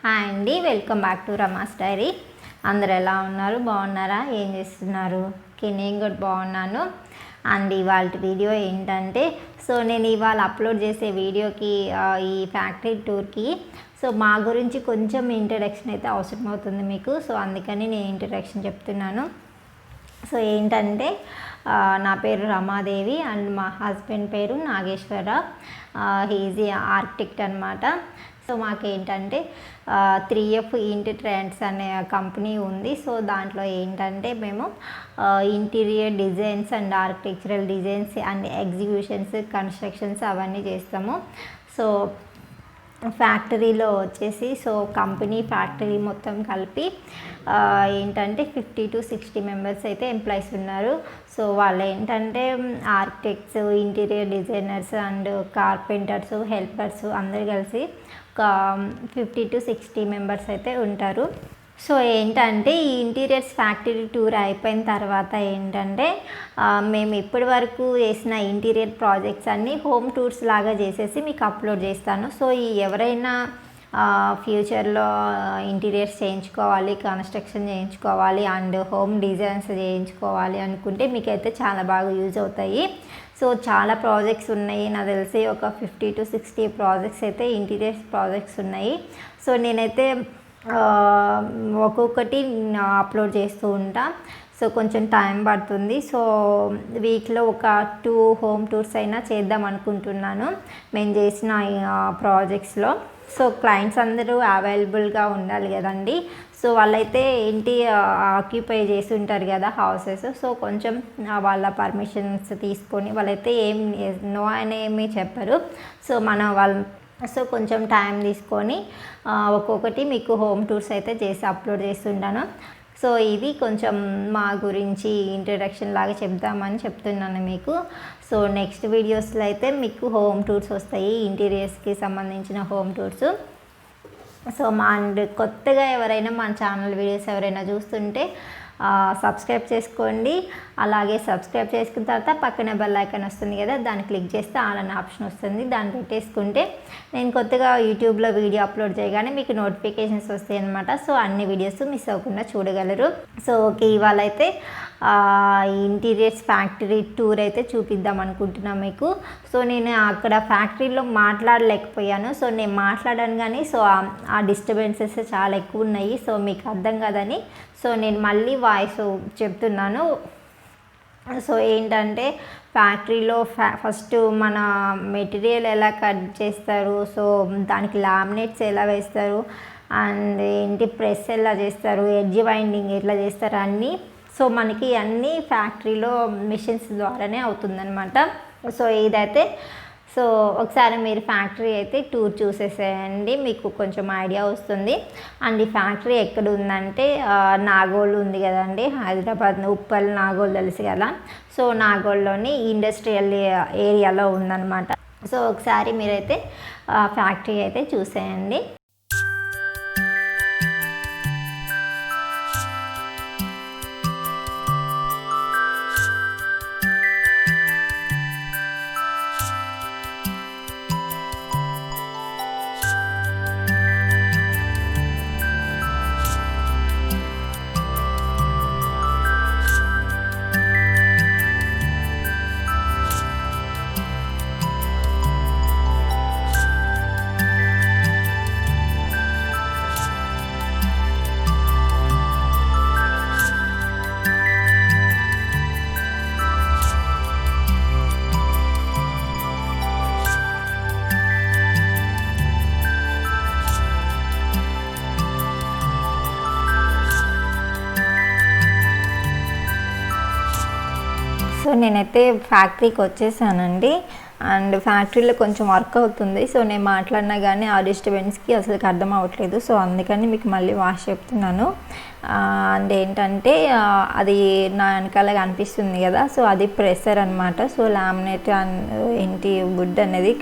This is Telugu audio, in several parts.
హాయ్ అండి, welcome back to Rama's diary. అందరు ఎలా ఉన్నారు? బాగున్నారా? ఏం చేస్తున్నారు? నేను కూడా బాగున్నాను. అండ్ ఇవాళ వీడియో ఏంటంటే, నేను ఇవాళ అప్లోడ్ చేసే వీడియోకి ఈ ఫ్యాక్టరీ టూర్కి మా గురించి కొంచెం ఇంట్రడక్షన్ అయితే అవసరం అవుతుంది మీకు. అందుకని నేను ఇంట్రడక్షన్ చెప్తున్నాను. ఏంటంటే, నా పేరు రమాదేవి అండ్ మా హస్బెండ్ పేరు నాగేశ్వరరావు. హీజ్ ఆర్కిటెక్ట్ అనమాట. మాకేంటంటే 3F ఇంటి ట్రెండ్స్ అనే కంపెనీ ఉంది. దాంట్లో ఏంటంటే మేము interior designs and architectural designs and executions, constructions అవన్నీ చేస్తాము. ఫ్యాక్టరీలో వచ్చేసి కంపెనీ ఫ్యాక్టరీ మొత్తం కలిపి ఏంటంటే 50 to 60 మెంబర్స్ అయితే ఎంప్లాయీస్ ఉన్నారు. వాళ్ళు ఏంటంటే architects, interior designers and carpenters, helpers అందరు కలిసి ఒక 50 to 60 మెంబర్స్ అయితే ఉంటారు. ఏంటంటే ఈ ఇంటీరియర్స్ ఫ్యాక్టరీ టూర్ అయిపోయిన తర్వాత ఏంటంటే మేము ఇప్పటి వరకు చేసిన ఇంటీరియర్ ప్రాజెక్ట్స్ అన్నీ హోమ్ టూర్స్ లాగా చేసేసి మీకు అప్లోడ్ చేస్తాను. ఎవరైనా ఫ్యూచర్లో ఇంటీరియర్స్ చేయించుకోవాలి, కన్స్ట్రక్షన్ చేయించుకోవాలి అండ్ హోమ్ డిజైన్స్ చేయించుకోవాలి అనుకుంటే మీకైతే చాలా బాగా యూజ్ అవుతాయి. చాలా ప్రాజెక్ట్స్ ఉన్నాయి. నాకు తెలిసి ఒక 50 to 60 ప్రాజెక్ట్స్ అయితే ఇంటీరియర్స్ ప్రాజెక్ట్స్ ఉన్నాయి. నేనైతే ఒక్కొక్కటి అప్లోడ్ చేస్తూ ఉంటా. కొంచెం టైం పడుతుంది. వీక్లో ఒక 2 హోమ్ టూర్స్ అయినా చేద్దాం అనుకుంటున్నాను మేము చేసిన ప్రాజెక్ట్స్లో. క్లయింట్స్ అందరూ అవైలబుల్గా ఉండాలి కదండి. వాళ్ళైతే ఇంటి ఆక్యుపై చేసి ఉంటారు కదా హౌసెస్. కొంచెం వాళ్ళ పర్మిషన్స్ తీసుకొని వాళ్ళైతే నో అని ఏమీ చెప్పరు. కొంచెం టైం తీసుకొని ఒక్కొక్కటి మీకు హోమ్ టూర్స్ అయితే చేసి అప్లోడ్ చేస్తుంటాను. ఇది కొంచెం మా గురించి ఇంట్రడక్షన్ లాగా చెప్దామని చెప్తున్నాను మీకు. నెక్స్ట్ వీడియోస్లో అయితే మీకు హోమ్ టూర్స్ వస్తాయి, ఇంటీరియర్స్కి సంబంధించిన హోమ్ టూర్స్. అండ్ కొత్తగా ఎవరైనా మన ఛానల్ వీడియోస్ ఎవరైనా చూస్తుంటే సబ్స్క్రైబ్ చేసుకోండి. అలాగే సబ్స్క్రైబ్ చేసుకున్న తర్వాత పక్కన బెల్ ఐకాన్ వస్తుంది కదా, దాన్ని క్లిక్ చేస్తే ఆల్ అనే ఆప్షన్ వస్తుంది. దాన్ని పెట్టేసుకుంటే నేను కొత్తగా యూట్యూబ్లో వీడియో అప్లోడ్ చేయగానే మీకు నోటిఫికేషన్స్ వస్తాయి అన్నమాట. అన్ని వీడియోస్ మిస్ అవ్వకుండా చూడగలరు. ఓకే, ఇవాళ అయితే ఇంటీరియర్స్ ఫ్యాక్టరీ టూర్ అయితే చూపిద్దాం అనుకుంటున్నాను మీకు. నేను అక్కడ ఫ్యాక్టరీలో మాట్లాడలేకపోయాను. నేను మాట్లాడాను కానీ ఆ డిస్టర్బెన్సెస్ చాలా ఎక్కువ ఉన్నాయి. మీకు అర్థం కాదని నేను మళ్ళీ వాయిస్ చెప్తున్నాను. ఏంటంటే ఫ్యాక్టరీలో ఫస్ట్ మన మెటీరియల్ ఎలా కట్ చేస్తారు, దానికి లామినేట్స్ ఎలా వేస్తారు అండ్ ప్రెస్ ఎలా చేస్తారు, ఎడ్జ్ వైండింగ్ ఎట్లా చేస్తారు అన్నీ. మనకి అన్నీ ఫ్యాక్టరీలో మిషన్స్ ద్వారానే అవుతుందన్నమాట. ఇదైతే ఒకసారి మీరు ఫ్యాక్టరీ అయితే టూర్ చూసేసేయండి, మీకు కొంచెం ఐడియా వస్తుంది. అండ్ ఈ ఫ్యాక్టరీ ఎక్కడ ఉందంటే నాగోల్ ఉంది కదండి, హైదరాబాద్ ఉప్పల్ నాగోల్ తెలుసు కదా. నాగోల్లోని ఇండస్ట్రియల్ ఏరియాలో ఉందన్నమాట. ఒకసారి మీరైతే ఫ్యాక్టరీ అయితే చూసేయండి. నేనైతే ఫ్యాక్టరీకి వచ్చేసానండి. అండ్ ఫ్యాక్టరీలో కొంచెం వర్క్ అవుతుంది. నేను మాట్లాడినా కానీ ఆ డిస్టర్బెన్స్కి అసలు అర్థం అవ్వట్లేదు. అందుకని మీకు మళ్ళీ వాష్ చెప్తున్నాను. అండ్ ఏంటంటే అది నా వెనకాల కనిపిస్తుంది కదా, అది ప్రెషర్ అనమాట. లామినేట్ వుడ్ అనేది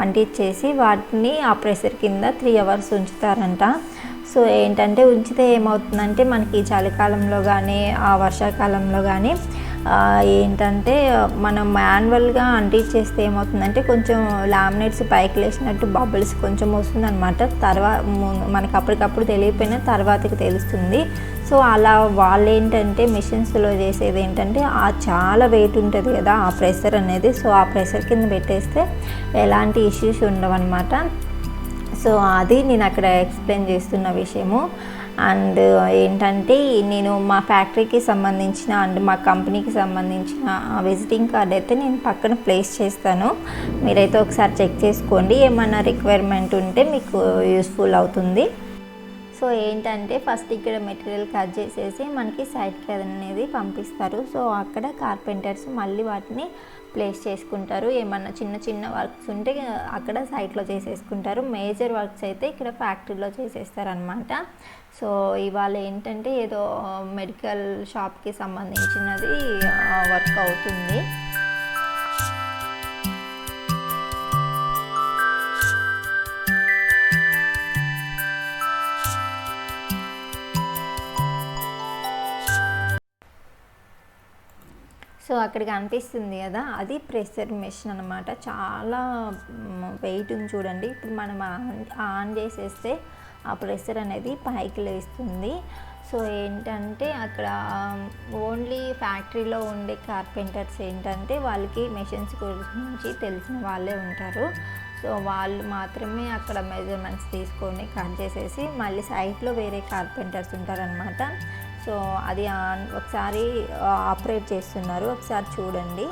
అంటించేసి వాటిని ఆ ప్రెషర్ కింద 3 hours ఉంచుతారంట. ఏంటంటే ఉంచితే ఏమవుతుందంటే మనకి చలికాలంలో కానీ ఆ వర్షాకాలంలో కానీ ఏంటంటే మనం మాన్యువల్గా అంటించేస్తే ఏమవుతుందంటే కొంచెం లామినేట్స్ పైకి లేచినట్టు బబుల్స్ కొంచెం వస్తుందన్నమాట. మనకు అప్పటికప్పుడు తెలియకపోయినా తర్వాతకి తెలుస్తుంది. సో అలా వాళ్ళు ఏంటంటే మిషన్స్లో చేసేది ఏంటంటే చాలా వెయిట్ ఉంటుంది కదా ఆ ప్రెషర్ అనేది. సో ఆ ప్రెషర్ కింద పెట్టేస్తే ఎలాంటి ఇష్యూస్ ఉండవన్నమాట. సో అది నేను అక్కడ ఎక్స్ప్లెయిన్ చేస్తున్న విషయము. అండ్ ఏంటంటే నేను మా ఫ్యాక్టరీకి సంబంధించిన అండ్ మా కంపెనీకి సంబంధించిన విజిటింగ్ కార్డ్ అయితే నేను పక్కన ప్లేస్ చేస్తాను. మీరైతే ఒకసారి చెక్ చేసుకోండి, ఏమైనా రిక్వైర్మెంట్ ఉంటే మీకు యూస్ఫుల్ అవుతుంది. సో ఏంటంటే ఫస్ట్ ఇక్కడ మెటీరియల్ కట్ చేసేసి మనకి సైట్కి అనేది పంపిస్తారు. సో అక్కడ కార్పెంటర్స్ మళ్ళీ వాటిని ప్లేస్ చేసుకుంటారు. ఏమన్నా చిన్న చిన్న వర్క్స్ ఉంటే అక్కడ సైట్లో చేసేసుకుంటారు. మేజర్ వర్క్స్ అయితే ఇక్కడ ఫ్యాక్టరీలో చేసేస్తారనమాట. సో ఇవాళ ఏంటంటే ఏదో మెడికల్ షాప్కి సంబంధించినది వర్క్ అవుతుంది. సో అక్కడ కనిపిస్తుంది కదా, అది ప్రెషర్ మెషిన్ అనమాట. చాలా వెయిట్ ఉంది చూడండి. ఇప్పుడు మనం ఆన్ చేసేస్తే ఆ ప్రెషర్ అనేది పైకి లేస్తుంది. సో ఏంటంటే అక్కడ ఓన్లీ ఫ్యాక్టరీలో ఉండే కార్పెంటర్స్ ఏంటంటే వాళ్ళకి మెషిన్స్ గురించి తెలిసిన వాళ్ళే ఉంటారు. సో వాళ్ళు మాత్రమే అక్కడ మెజర్మెంట్స్ తీసుకొని కట్ చేసేసి మళ్ళీ సైట్లో వేరే కార్పెంటర్స్ ఉంటారనమాట. సో అది ఒకసారి ఆపరేట్ చేస్తున్నారు, ఒకసారి చూడండి.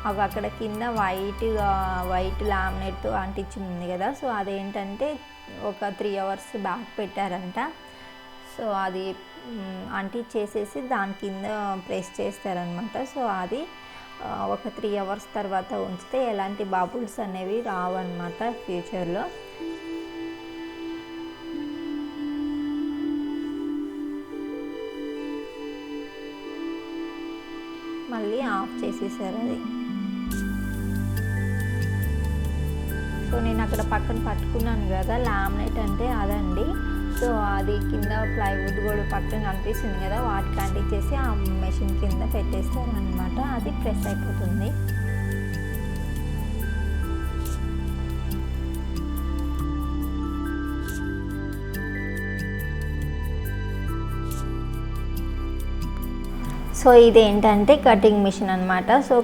అవి అక్కడ కింద వైట్ లామినేట్తో అంటించింది కదా. సో అదేంటంటే ఒక 3 hours బ్యాక్ పెట్టారంట. సో అది అంటించేసేసి దాని కింద ప్రెస్ చేస్తారనమాట. సో అది ఒక 3 hours తర్వాత ఉంచితే ఎలాంటి బబుల్స్ అనేవి రావన్నమాట ఫ్యూచర్లో. మళ్ళీ ఆఫ్ చేసేసారు అది. సో నేను అక్కడ పక్కన పట్టుకున్నాను కదా లామినేట్ అంటే అదండి. సో అది కింద ప్లైవుడ్ కూడా పక్కన కనిపిస్తుంది కదా, వాటికి అంటించేసి ఆ మెషిన్ కింద పెట్టేస్తారు అనమాట. అది ప్రెస్ అయిపోతుంది. సో ఇదేంటంటే కటింగ్ మిషన్ అనమాట. సో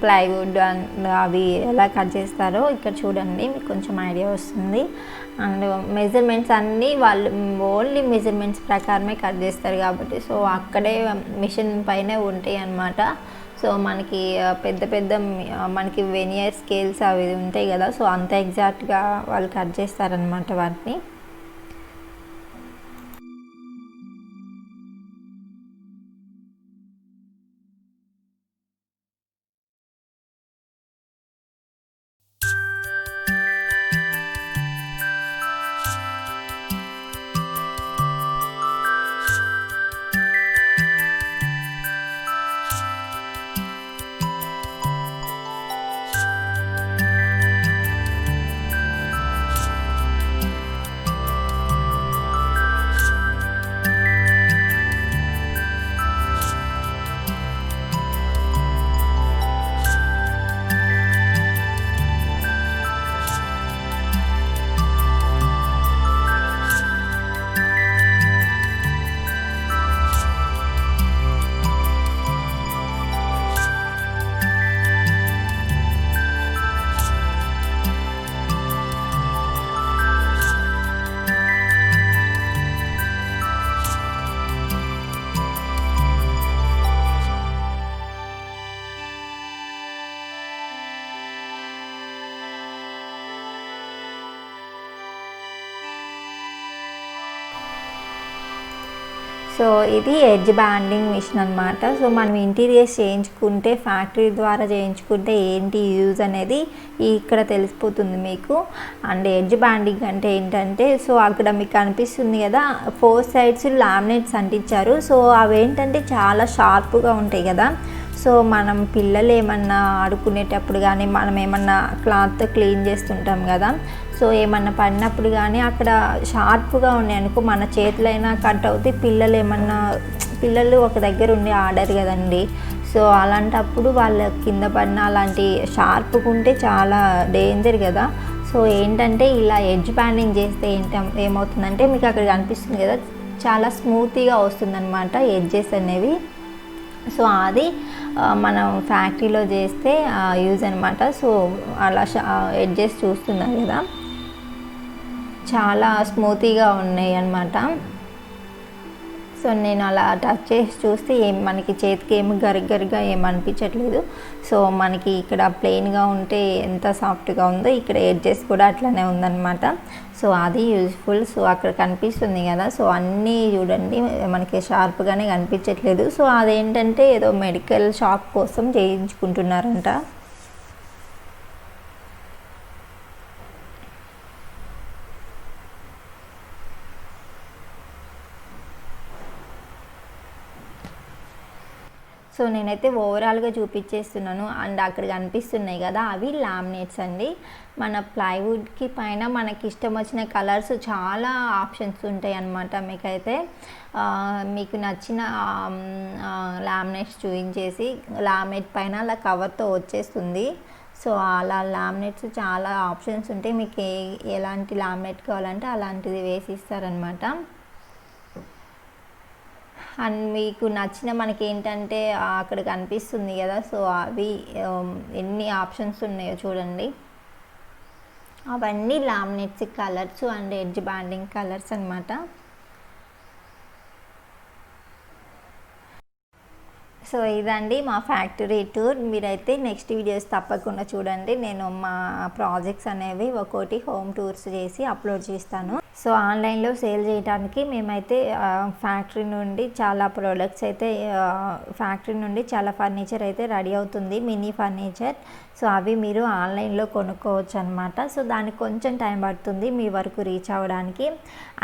ప్లైవుడ్ అవి ఎలా కట్ చేస్తారో ఇక్కడ చూడండి, మీకు కొంచెం ఐడియా వస్తుంది. అండ్ మెజర్మెంట్స్ అన్నీ వాళ్ళు ఓన్లీ మెజర్మెంట్స్ ప్రకారమే కట్ చేస్తారు కాబట్టి సో అక్కడే మిషన్ పైనే ఉంటాయి అన్నమాట. సో మనకి పెద్ద మనకి వెనియర్ స్కేల్స్ అవి ఉంటాయి కదా, సో అంత ఎగ్జాక్ట్గా వాళ్ళు కట్ చేస్తారనమాట వాటిని. సో ఇది ఎడ్జ్ బ్యాండింగ్ మిషన్ అనమాట. సో మనం ఇంటీరియర్స్ చేయించుకుంటే ఫ్యాక్టరీ ద్వారా చేయించుకుంటే ఏంటి యూజ్ అనేది ఇక్కడ తెలిసిపోతుంది మీకు. అండ్ ఎడ్జ్ బ్యాండింగ్ అంటే ఏంటంటే సో అక్కడ మీకు కనిపిస్తుంది కదా 4 sides లామినేట్స్ అంటించారు. సో అవి ఏంటంటే చాలా షార్ప్గా ఉంటాయి కదా. సో మనం పిల్లలు ఏమన్నా ఆడుకునేటప్పుడు కానీ మనం ఏమన్నా క్లాత్ క్లీన్ చేస్తుంటాం కదా, సో ఏమన్నా పడినప్పుడు కానీ అక్కడ షార్ప్గా ఉన్నాయి అనుకో మన చేతులైనా కట్ అవుతాయి. పిల్లలు ఒక దగ్గర ఉండి ఆడరు కదండి. సో అలాంటప్పుడు వాళ్ళ కింద పడిన అలాంటి షార్ప్గా ఉంటే చాలా డేంజర్ కదా. సో ఏంటంటే ఇలా ఎడ్జ్ బ్యాండింగ్ చేస్తే ఏమవుతుందంటే మీకు అక్కడ కనిపిస్తుంది కదా, చాలా స్మూత్గా వస్తుందన్నమాట ఎడ్జెస్ అనేవి. సో అది మనం ఫ్యాక్టరీలో చేస్తే యూజ్ అనమాట. సో అలా ఎడ్జెస్ చూస్తున్నారు కదా, చాలా స్మూతీగా ఉన్నాయి అన్నమాట. సో నేను అలా టచ్ చేసి చూస్తే మనకి చేతికి ఏమి గరిగరిగా ఏమి అనిపించట్లేదు. సో మనకి ఇక్కడ ప్లెయిన్గా ఉంటే ఎంత సాఫ్ట్గా ఉందో ఇక్కడ ఎడ్జెస్ కూడా అట్లనే ఉందన్నమాట. సో అది యూజ్ఫుల్. సో అక్కడ కనిపిస్తుంది కదా, సో అన్నీ చూడండి మనకి షార్ప్గానే కనిపించట్లేదు. సో అదేంటంటే ఏదో మెడికల్ షాప్ కోసం చేయించుకుంటున్నారంట. సో నేనైతే ఓవరాల్గా చూపించేస్తున్నాను. అండ్ అక్కడ కనిపిస్తున్నాయి కదా, అవి లామినేట్స్ అండి. మన ప్లైవుడ్కి పైన మనకి ఇష్టం వచ్చిన కలర్స్ చాలా ఆప్షన్స్ ఉంటాయి అన్నమాట. మీకు నచ్చిన లామినేట్స్ చూపించేసి లామినేట్ పైన అలా కవర్తో వచ్చేస్తుంది. సో అలా లామినేట్స్ చాలా ఆప్షన్స్ ఉంటాయి. మీకు ఎలాంటి లామినేట్ కావాలంటే అలాంటిది వేసి ఇస్తారనమాట. అండ్ మీకు నచ్చిన మనకి ఏంటంటే అక్కడ కనిపిస్తుంది కదా, సో అవి ఎన్ని ఆప్షన్స్ ఉన్నాయో చూడండి. అవన్నీ laminates colours and edge banding colours అనమాట. సో ఇదండి మా ఫ్యాక్టరీ టూర్. మీరైతే నెక్స్ట్ వీడియోస్ తప్పకుండా చూడండి. నేను మా ప్రాజెక్ట్స్ అనేవి ఒక్కోటి హోమ్ టూర్స్ చేసి అప్లోడ్ చేస్తాను. సో ఆన్లైన్లో సేల్ చేయడానికి మేమైతే ఫ్యాక్టరీ నుండి చాలా ప్రోడక్ట్స్ అయితే ఫ్యాక్టరీ నుండి చాలా ఫర్నిచర్ అయితే రెడీ అవుతుంది, మినీ ఫర్నిచర్. సో అవి మీరు ఆన్లైన్లో కొనుక్కోవచ్చు అనమాట. సో దానికి కొంచెం టైం పడుతుంది మీ వరకు రీచ్ అవ్వడానికి.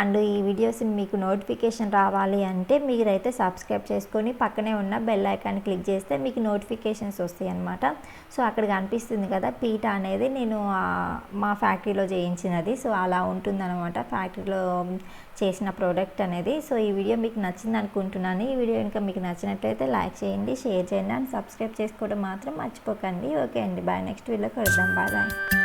అండ్ ఈ వీడియోస్ మీకు నోటిఫికేషన్ రావాలి అంటే మీరైతే సబ్స్క్రైబ్ చేసుకొని పక్కనే ఉన్న బెల్ ఐకాన్ క్లిక్ చేస్తే మీకు నోటిఫికేషన్స్ వస్తాయి అన్నమాట. సో అక్కడ కనిపిస్తుంది కదా పీట అనేది నేను మా ఫ్యాక్టరీలో చేయించినది. సో అలా ఉంటుందన్నమాట ఫ్యాక్టరీలో చేసిన ప్రోడక్ట్ అనేది. సో ఈ వీడియో మీకు నచ్చింది అనుకుంటున్నాను. ఈ వీడియో ఇంకా మీకు నచ్చినట్లయితే లైక్ చేయండి, షేర్ చేయండి అండ్ సబ్స్క్రైబ్ చేసుకోవడం మాత్రం మర్చిపోకండి. ఓకే అండి, బాయ్. నెక్స్ట్ వీడియోలో కలుద్దాం. Bye bye.